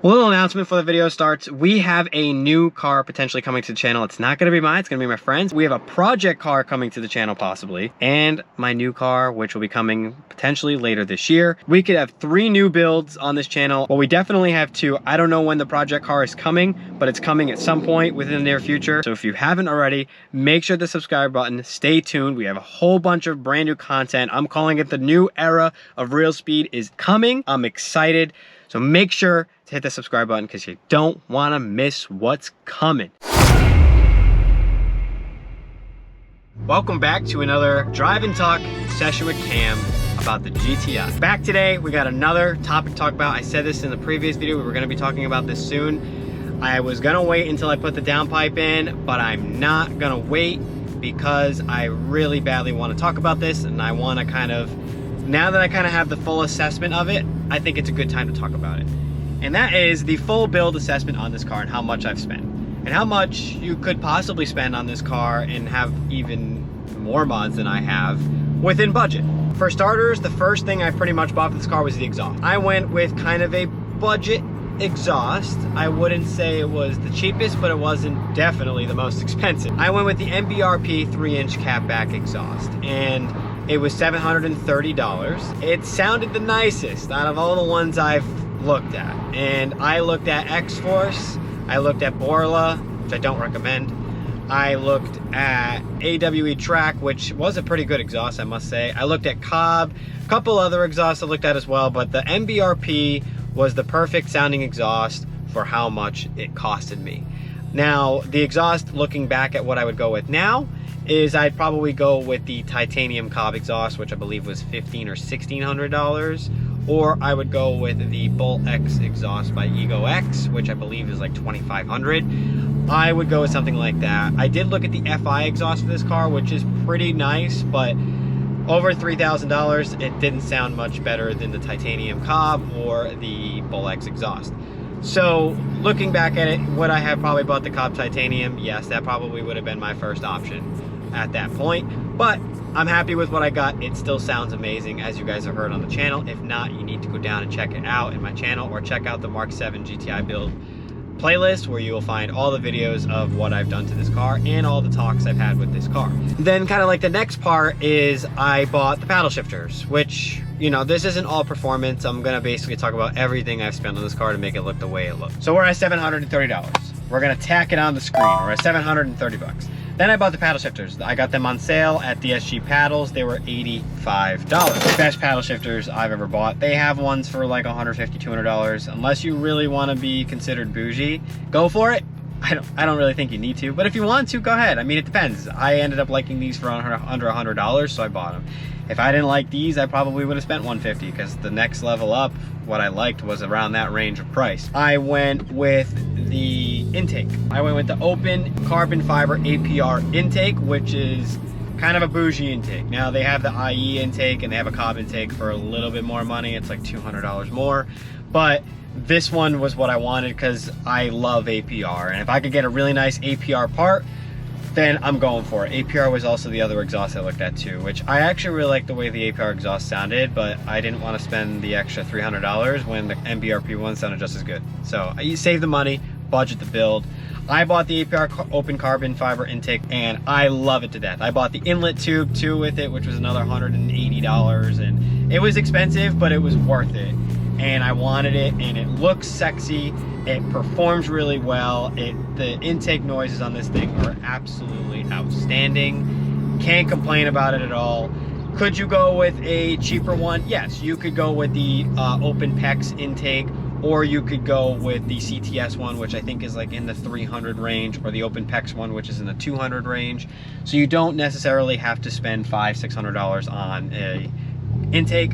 A little announcement before the video starts. We have a new car potentially coming to the channel. It's not going to be mine, it's going to be my friend's. We have a project car coming to the channel possibly, and my new car, which will be coming potentially later this year. We could have 3 new builds on this channel. Well, we definitely have 2. I don't know when the project car is coming, but it's coming at some point within the near future. So if you haven't already, make sure the subscribe button, stay tuned. We have a whole bunch of brand new content. I'm calling it the new era of real speed is coming. I'm excited. So make sure to hit the subscribe button because you don't want to miss what's coming. Welcome back to another drive and talk session with Cam about the GTI. Back today, we got another topic to talk about. I said this in the previous video, we were going to be talking about this soon. I was going to wait until I put the downpipe in, but I'm not going to wait because I really badly want to talk about this, and I want to kind of, now that I kind of have the full assessment of it, I think it's a good time to talk about it. And that is the full build assessment on this car and how much I've spent. And how much you could possibly spend on this car and have even more mods than I have within budget. For starters, the first thing I pretty much bought for this car was the exhaust. I went with kind of a budget exhaust. I wouldn't say it was the cheapest, but it wasn't definitely the most expensive. I went with the MBRP 3-inch catback exhaust, and it was $730. It sounded the nicest out of all the ones I've looked at. And I looked at X-Force, I looked at Borla, which I don't recommend. I looked at AWE Track, which was a pretty good exhaust, I must say. I looked at Cobb, a couple other exhausts I looked at as well, but the MBRP was the perfect sounding exhaust for how much it costed me. Now, the exhaust, looking back at what I would go with now, is I'd probably go with the titanium Cobb exhaust, which I believe was $1,500 or $1,600, or I would go with the Bolt X exhaust by Ego X, which I believe is like $2,500. I would go with something like that. I did look at the FI exhaust for this car, which is pretty nice, but over $3,000, it didn't sound much better than the titanium Cobb or the Bolt X exhaust. So looking back at it, would I have probably bought the Cobb titanium? Yes, that probably would have been my first option at that point, but I'm happy with what I got. It still sounds amazing, as you guys have heard on the channel. If not, you need to go down and check it out in my channel, or check out the Mark 7 GTI build playlist, where you will find all the videos of what I've done to this car and all the talks I've had with this car. Then kind of like the next part is I bought the paddle shifters, which, you know, this isn't all performance. I'm gonna basically talk about everything I've spent on this car to make it look the way it looks. So we're at $730. We're gonna tack it on the screen. We're at $730 bucks. Then I bought the paddle shifters. I got them on sale at DSG Paddles. They were $85. Best paddle shifters I've ever bought. They have ones for like $150, $200. Unless you really want to be considered bougie, go for it. I don't really think you need to, but if you want to, go ahead. I mean, it depends. I ended up liking these for under $100, so I bought them. If I didn't like these, I probably would have spent $150, because the next level up, what I liked was around that range of price. I went with the intake. I went with the open carbon fiber APR intake, which is kind of a bougie intake. Now they have the IE intake and they have a Cobb intake for a little bit more money. It's like $200 more, but this one was what I wanted because I love APR, and if I could get a really nice APR part, then I'm going for it. APR was also the other exhaust I looked at too, which I actually really liked the way the APR exhaust sounded, but I didn't want to spend the extra $300 when the MBRP one sounded just as good. So you save the money, budget the build. I bought the APR open carbon fiber intake, and I love it to death. I bought the inlet tube too with it, which was another $180, and it was expensive, but it was worth it. And I wanted it, and it looks sexy. It performs really well. The intake noises on this thing are absolutely outstanding. Can't complain about it at all. Could you go with a cheaper one? Yes, you could go with the open PEX intake, or you could go with the CTS one, which I think is like in the 300 range, or the open PEX one, which is in the 200 range. So you don't necessarily have to spend $500–600 on a intake.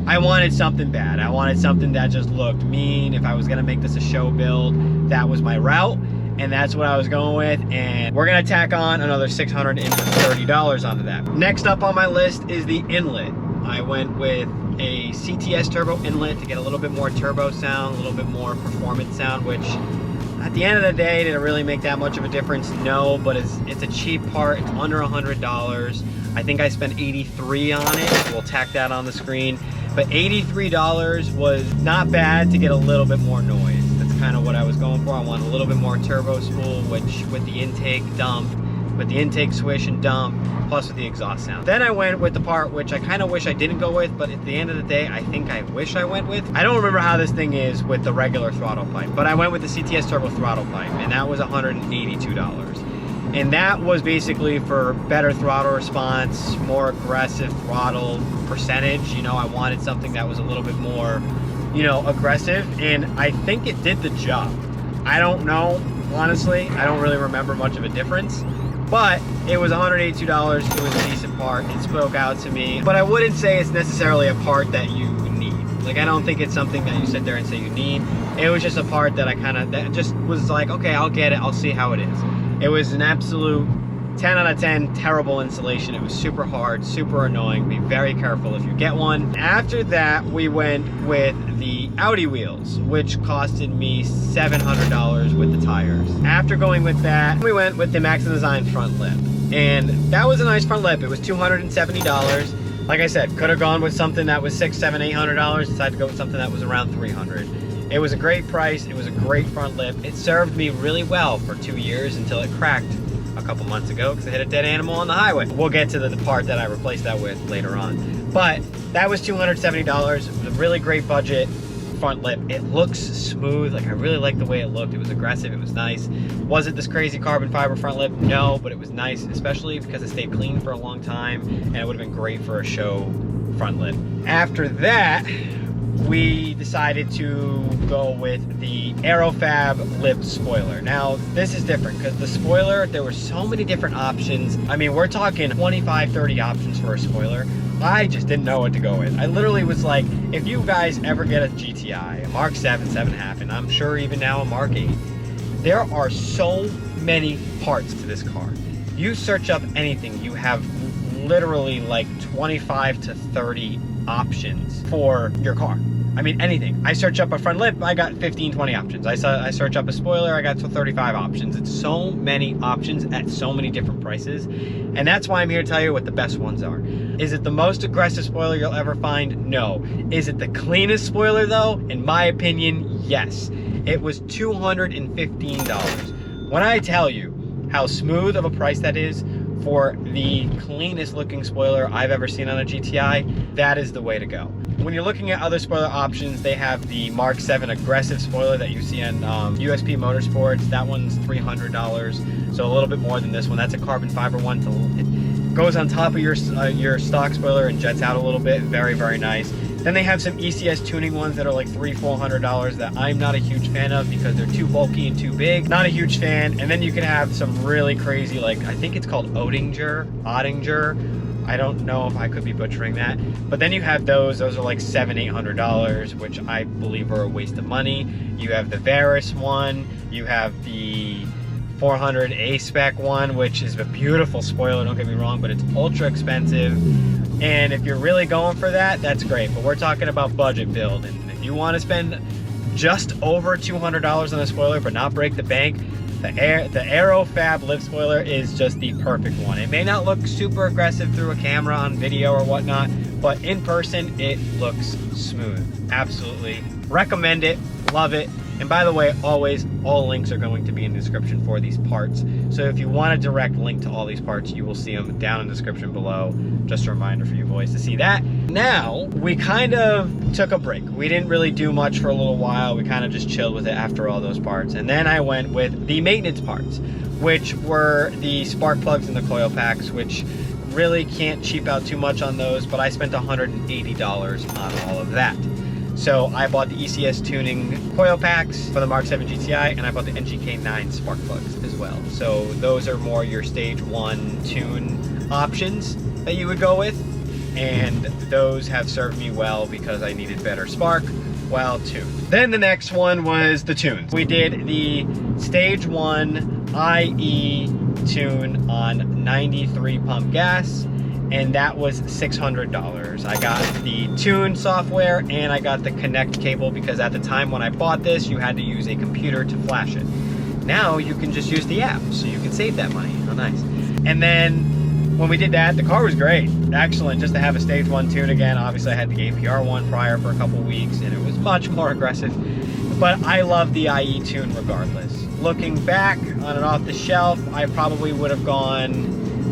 I wanted something bad. I wanted something that just looked mean. If I was gonna make this a show build, that was my route, and that's what I was going with. And we're gonna tack on another $630 onto that. Next up on my list is the inlet. I went with a CTS turbo inlet to get a little bit more turbo sound, a little bit more performance sound, which at the end of the day, did it really make that much of a difference? No, but it's a cheap part. It's under $100. I think I spent $83 on it. We'll tack that on the screen. but $83 was not bad to get a little bit more noise. That's kind of what I was going for. I want a little bit more turbo spool, which with the intake dump, with the intake swish and dump, plus with the exhaust sound. Then I went with the part which I kind of wish I didn't go with, but at the end of the day, I think I wish I went with. I don't remember how this thing is with the regular throttle pipe, but I went with the CTS Turbo throttle pipe, and that was $182. And that was basically for better throttle response, more aggressive throttle percentage. You know, I wanted something that was a little bit more, you know, aggressive, and I think it did the job. I don't know, honestly. I don't really remember much of a difference. But it was $182, it was a decent part, it spoke out to me. But I wouldn't say it's necessarily a part that you need. Like, I don't think it's something that you sit there and say you need. It was just a part that that just was like, okay, I'll get it, I'll see how it is. It was an absolute 10 out of 10 terrible installation. It was super hard, super annoying. Be very careful if you get one. After that, we went with the Audi wheels, which costed me $700 with the tires. After going with that, we went with the Max Design front lip. And that was a nice front lip. It was $270. Like I said, could have gone with something that was $600, $700, $800. Decided to go with something that was around $300. It was a great price. It was a great front lip. It served me really well for 2 years until it cracked a couple months ago because I hit a dead animal on the highway. We'll get to the part that I replaced that with later on. But that was $270. It was a really great budget front lip. It looks smooth. Like, I really like the way it looked. It was aggressive. It was nice. Was it this crazy carbon fiber front lip? No, but it was nice, especially because it stayed clean for a long time, and it would have been great for a show front lip. After that, we decided to go with the Aerofab lipped spoiler. Now, this is different because the spoiler, there were so many different options. I mean, we're talking 25, 30 options for a spoiler. I just didn't know what to go with. I literally was like, if you guys ever get a GTI, a Mark 7, 7.5, and I'm sure even now a Mark 8, there are so many parts to this car. You search up anything, you have literally like 25 to 30 options for your car. I mean, anything. I search up a front lip, I got 15, 20 options. I search up a spoiler, I got 35 options. It's so many options at so many different prices. And that's why I'm here to tell you what the best ones are. Is it the most aggressive spoiler you'll ever find? No. Is it the cleanest spoiler though? In my opinion, yes. It was $215. When I tell you how smooth of a price that is for the cleanest looking spoiler I've ever seen on a GTI, that is the way to go. When you're looking at other spoiler options, they have the Mark 7 aggressive spoiler that you see on USP Motorsports. That one's $300, so a little bit more than this one. That's a carbon fiber one. It goes on top of your stock spoiler and jets out a little bit. Very, very nice. Then they have some ECS tuning ones that are like $300, $400 that I'm not a huge fan of because they're too bulky and too big. Not a huge fan. And then you can have some really crazy, like, I think it's called Oettinger. I don't know if I could be butchering that. But then you have those are like $700, $800, which I believe are a waste of money. You have the Varus one. You have the 400 A-Spec one, which is a beautiful spoiler, don't get me wrong, but it's ultra expensive. And if you're really going for that, that's great. But we're talking about budget build. And if you want to spend just over $200 on a spoiler but not break the bank, the Aerofab lip spoiler is just the perfect one. It may not look super aggressive through a camera on video or whatnot, but in person, it looks smooth. Absolutely. Recommend it. Love it. And by the way, always, all links are going to be in the description for these parts. So if you want a direct link to all these parts, you will see them down in the description below. Just a reminder for you boys to see that. Now, we kind of took a break. We didn't really do much for a little while. We kind of just chilled with it after all those parts. And then I went with the maintenance parts, which were the spark plugs and the coil packs, which really can't cheap out too much on those, but I spent $180 on all of that. So I bought the ECS tuning coil packs for the Mark 7 GTI, and I bought the NGK9 spark plugs as well. So those are more your stage 1 tune options that you would go with, and those have served me well because I needed better spark while tuned. Then the next one was the tunes. We did the stage 1 IE tune on 93 pump gas, and that was $600. I got the tune software and I got the connect cable because at the time when I bought this, you had to use a computer to flash it. Now you can just use the app, so you can save that money. Oh, nice. And then when we did that, the car was great. Excellent, just to have a stage 1 tune again. Obviously I had the APR one prior for a couple weeks and it was much more aggressive. But I love the IE tune regardless. Looking back on an off the shelf, I probably would have gone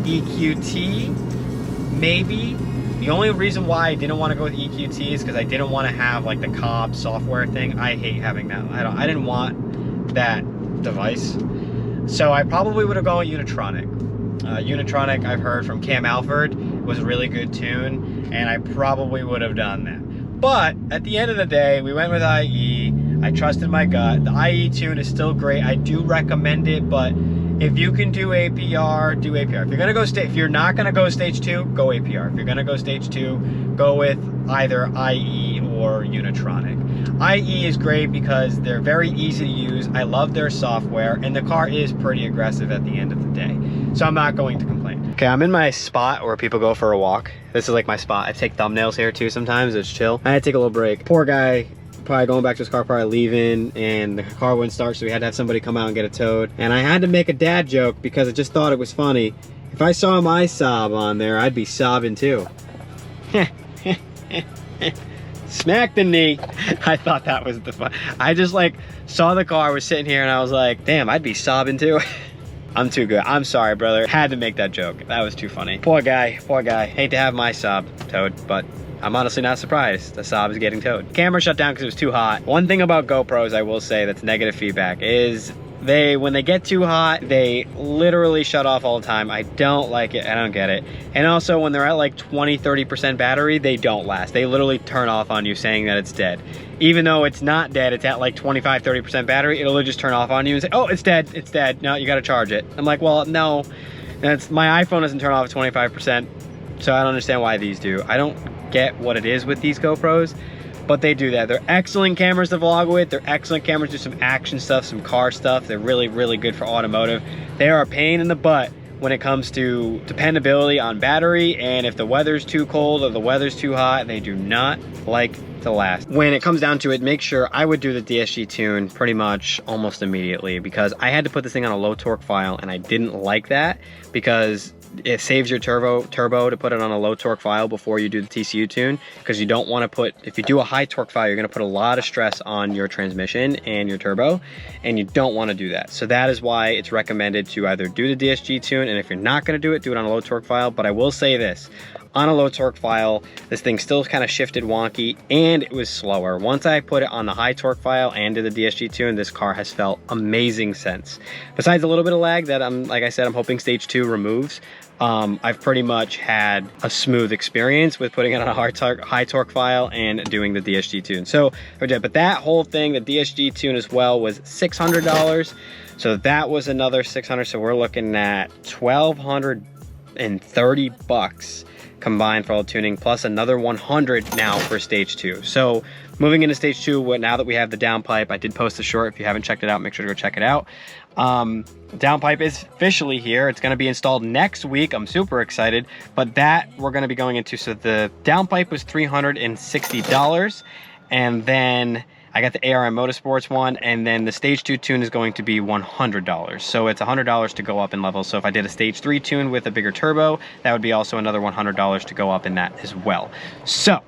EQT, maybe. The only reason why I didn't want to go with EQT is because I didn't want to have like the Cobb software thing. I hate having that. I didn't want that device. So I probably would have gone with Unitronic. Unitronic, I've heard from Cam Alford, was a really good tune, and I probably would have done that. But at the end of the day, we went with IE. I trusted my gut. The IE tune is still great. I do recommend it, but if you can do APR, do APR. If you're gonna go if you're not gonna go stage 2, go APR. If you're gonna go stage 2, go with either IE or Unitronic. IE is great because they're very easy to use. I love their software, and the car is pretty aggressive at the end of the day. So I'm not going to complain. Okay, I'm in my spot where people go for a walk. This is like my spot. I take thumbnails here too sometimes. It's chill. I had to take a little break. Poor guy, probably going back to his car, probably leaving, and the car wouldn't start, so we had to have somebody come out and get it towed. And I had to make a dad joke because I just thought it was funny. If I saw my sob on there, I'd be sobbing too. Smack the knee. I thought that was the fun. I just like saw the car, was sitting here, and I was like, damn, I'd be sobbing too. I'm too good. I'm sorry, brother. Had to make that joke. That was too funny. Poor guy, poor guy. Hate to have my sob towed, but I'm honestly not surprised the Saab is getting towed. Camera shut down because it was too hot. One thing about GoPros I will say that's negative feedback is when they get too hot, they literally shut off all the time. I don't like it. I don't get it. And also when they're at like 20-30% battery, they don't last. They literally turn off on you saying that it's dead. Even though it's not dead, it's at like 25-30% battery, it'll just turn off on you and say, oh, it's dead, it's dead. No, you gotta charge it. I'm like, well, no, my iPhone doesn't turn off at 25%, so I don't understand why these do. I don't get what it is with these GoPros, but they do that. They're excellent cameras to vlog with. They're excellent cameras to do some action stuff, some car stuff. They're really, really good for automotive. They are a pain in the butt when it comes to dependability on battery, and if the weather's too cold or the weather's too hot, they do not like to last. When it comes down to it, make sure I would do the DSG tune pretty much almost immediately, because I had to put this thing on a low torque file, and I didn't like that because it saves your turbo to put it on a low torque file before you do the TCU tune, because you don't want to put, if you do a high torque file, you're going to put a lot of stress on your transmission and your turbo, and you don't want to do that. So that is why it's recommended to either do the DSG tune, and if you're not going to do it on a low torque file. But I will say this, on a low torque file, this thing still kind of shifted wonky and it was slower. Once I put it on the high torque file and did the DSG tune, this car has felt amazing since. Besides a little bit of lag that like I said, I'm hoping stage 2 removes. I've pretty much had a smooth experience with putting it on a high torque file and doing the DSG tune. So, but that whole thing, the DSG tune as well, was $600. So that was another $600. So we're looking at $1,230 combined for all the tuning, plus another $100 now for stage 2. So moving into stage 2, now that we have the downpipe, I did post a short. If you haven't checked it out, make sure to go check it out. Downpipe is officially here. It's going to be installed next week. I'm super excited, but that we're going to be going into. So the downpipe was $360, and then I got the ARM Motorsports one, and then the stage 2 tune is going to be $100. So it's $100 to go up in levels. So if I did a stage 3 tune with a bigger turbo, that would be also another $100 to go up in that as well. So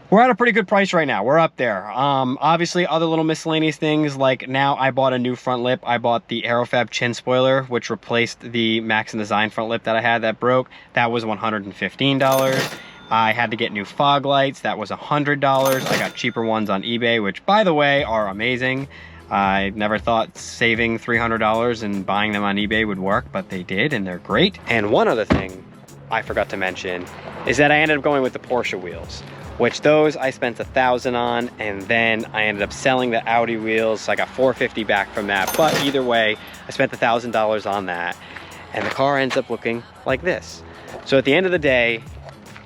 we're at a pretty good price right now. We're up there. Obviously, other little miscellaneous things, like now I bought a new front lip. I bought the Aerofab chin spoiler, which replaced the Max & Design front lip that I had that broke. That was $115. I had to get new fog lights. That was $100. I got cheaper ones on eBay, which, by the way, are amazing. I never thought saving $300 and buying them on eBay would work, but they did, and they're great. And one other thing I forgot to mention is that I ended up going with the Porsche wheels, which those I spent $1,000 on, and then I ended up selling the Audi wheels, so I got $450 back from that. But either way, I spent $1,000 on that, and the car ends up looking like this. So at the end of the day,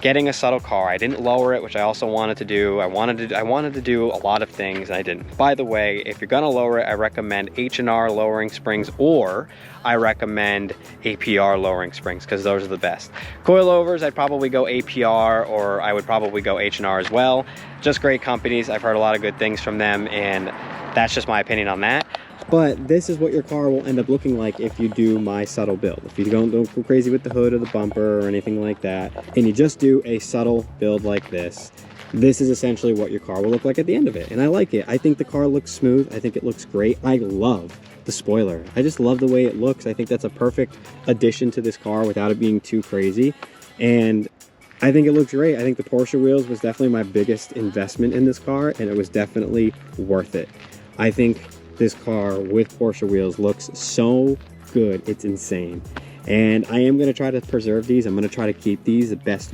getting a subtle car, I didn't lower it, which I also wanted to do. I wanted to do a lot of things, and I didn't. By the way, if you're gonna lower it, I recommend H&R lowering springs, or I recommend APR lowering springs, because those are the best. Coilovers, I'd probably go APR, or I would probably go H&R as well. Just great companies. I've heard a lot of good things from them, and That's just my opinion on that. But this is what your car will end up looking like if you do my subtle build. If you don't go crazy with the hood or the bumper or anything like that, and you just do a subtle build like this, this is essentially what your car will look like at the end of it. And I like it. I think the car looks smooth. I think it looks great. I love the spoiler. I just love the way it looks. I think that's a perfect addition to this car without it being too crazy. And I think it looks great. I think the Porsche wheels was definitely my biggest investment in this car, and it was definitely worth it. I think this car with Porsche wheels looks so good. It's insane. And I am going to try to preserve these. I'm going to try to keep these the best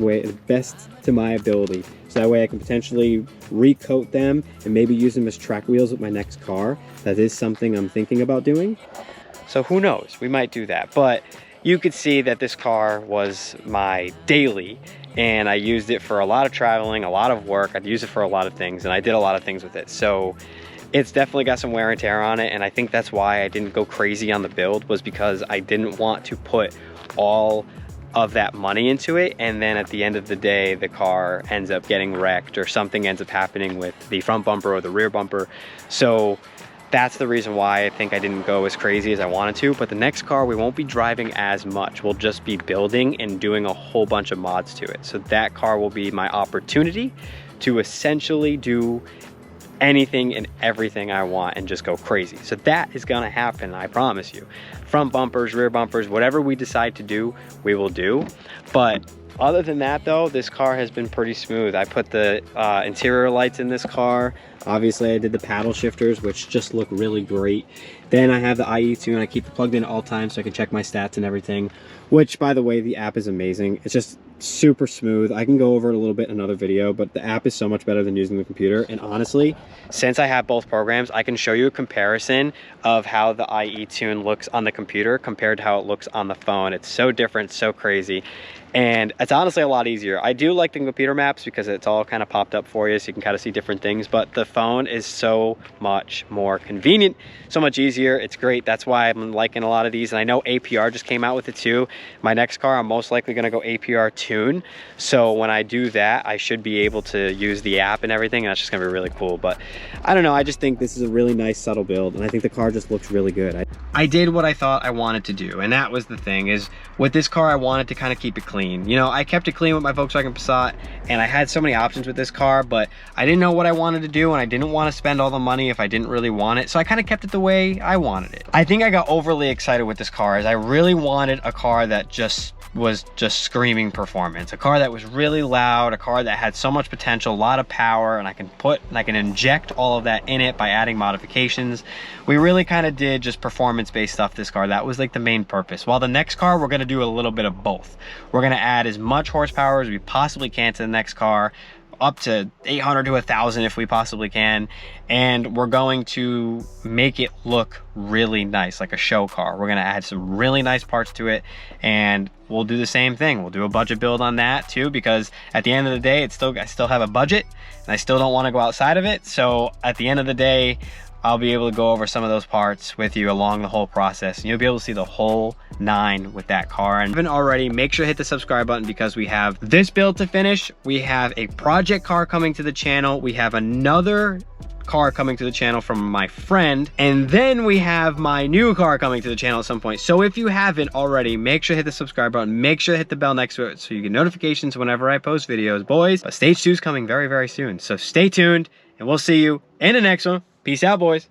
to my ability. So that way I can potentially recoat them and maybe use them as track wheels with my next car. That is something I'm thinking about doing. So who knows? We might do that. But you could see that this car was my daily, and I used it for a lot of traveling, a lot of work. I'd use it for a lot of things, and I did a lot of things with it. So it's definitely got some wear and tear on it, and I think that's why I didn't go crazy on the build, was because I didn't want to put all of that money into it, and then at the end of the day the car ends up getting wrecked or something ends up happening with the front bumper or the rear bumper. So that's the reason why I think I didn't go as crazy as I wanted to. But the next car, we won't be driving as much. We'll just be building and doing a whole bunch of mods to it. So that car will be my opportunity to essentially do anything and everything I want and just go crazy. So that is gonna happen, I promise you. Front bumpers, rear bumpers, whatever we decide to do, we will do. But other than that though, this car has been pretty smooth. I put the interior lights in this car. Obviously I did the paddle shifters, which just look really great. Then I have the IE tune. I keep it plugged in at all times so I can check my stats and everything, which by the way, the app is amazing. It's just super smooth. I can go over it a little bit in another video, but the app is so much better than using the computer. And honestly, since I have both programs, I can show you a comparison of how the IE tune looks on the computer compared to how it looks on the phone. It's so different, so crazy. And it's honestly a lot easier. I do like the computer maps because it's all kind of popped up for you so you can kind of see different things, but the phone is so much more convenient, so much easier. It's great. That's why I'm liking a lot of these. And I know APR just came out with it too. My next car, I'm most likely going to go APR tune. So when I do that, I should be able to use the app and everything. And that's just going to be really cool. But I don't know. I just think this is a really nice subtle build. And I think the car just looks really good. I did what I thought I wanted to do. And that was the thing, is with this car, I wanted to kind of keep it clean. You know, I kept it clean with my Volkswagen Passat, and I had so many options with this car, but I didn't know what I wanted to do, and I didn't want to spend all the money if I didn't really want it. So I kind of kept it the way I wanted it. I think I got overly excited with this car, as I really wanted a car that was just screaming performance, a car that was really loud, a car that had so much potential, a lot of power, and I can inject all of that in it by adding modifications. We really kind of did just performance-based stuff this car. That was like the main purpose. While the next car, we're going to do a little bit of both. We're going to add as much horsepower as we possibly can to the next car, up to 800 to 1,000 if we possibly can, and we're going to make it look really nice, like a show car. We're going to add some really nice parts to it, and we'll do the same thing. We'll do a budget build on that too, because at the end of the day, I still have a budget, and I still don't want to go outside of it. So at the end of the day, I'll be able to go over some of those parts with you along the whole process, and you'll be able to see the whole 9 with that car. And even already, make sure to hit the subscribe button, because we have this build to finish. We have a project car coming to the channel. We have another car coming to the channel from my friend, and then we have my new car coming to the channel at some point. So if you haven't already, make sure to hit the subscribe button, make sure to hit the bell next to it so you get notifications whenever I post videos, boys. But stage 2 is coming very, very soon, so stay tuned, and we'll see you in the next one. Peace out, boys.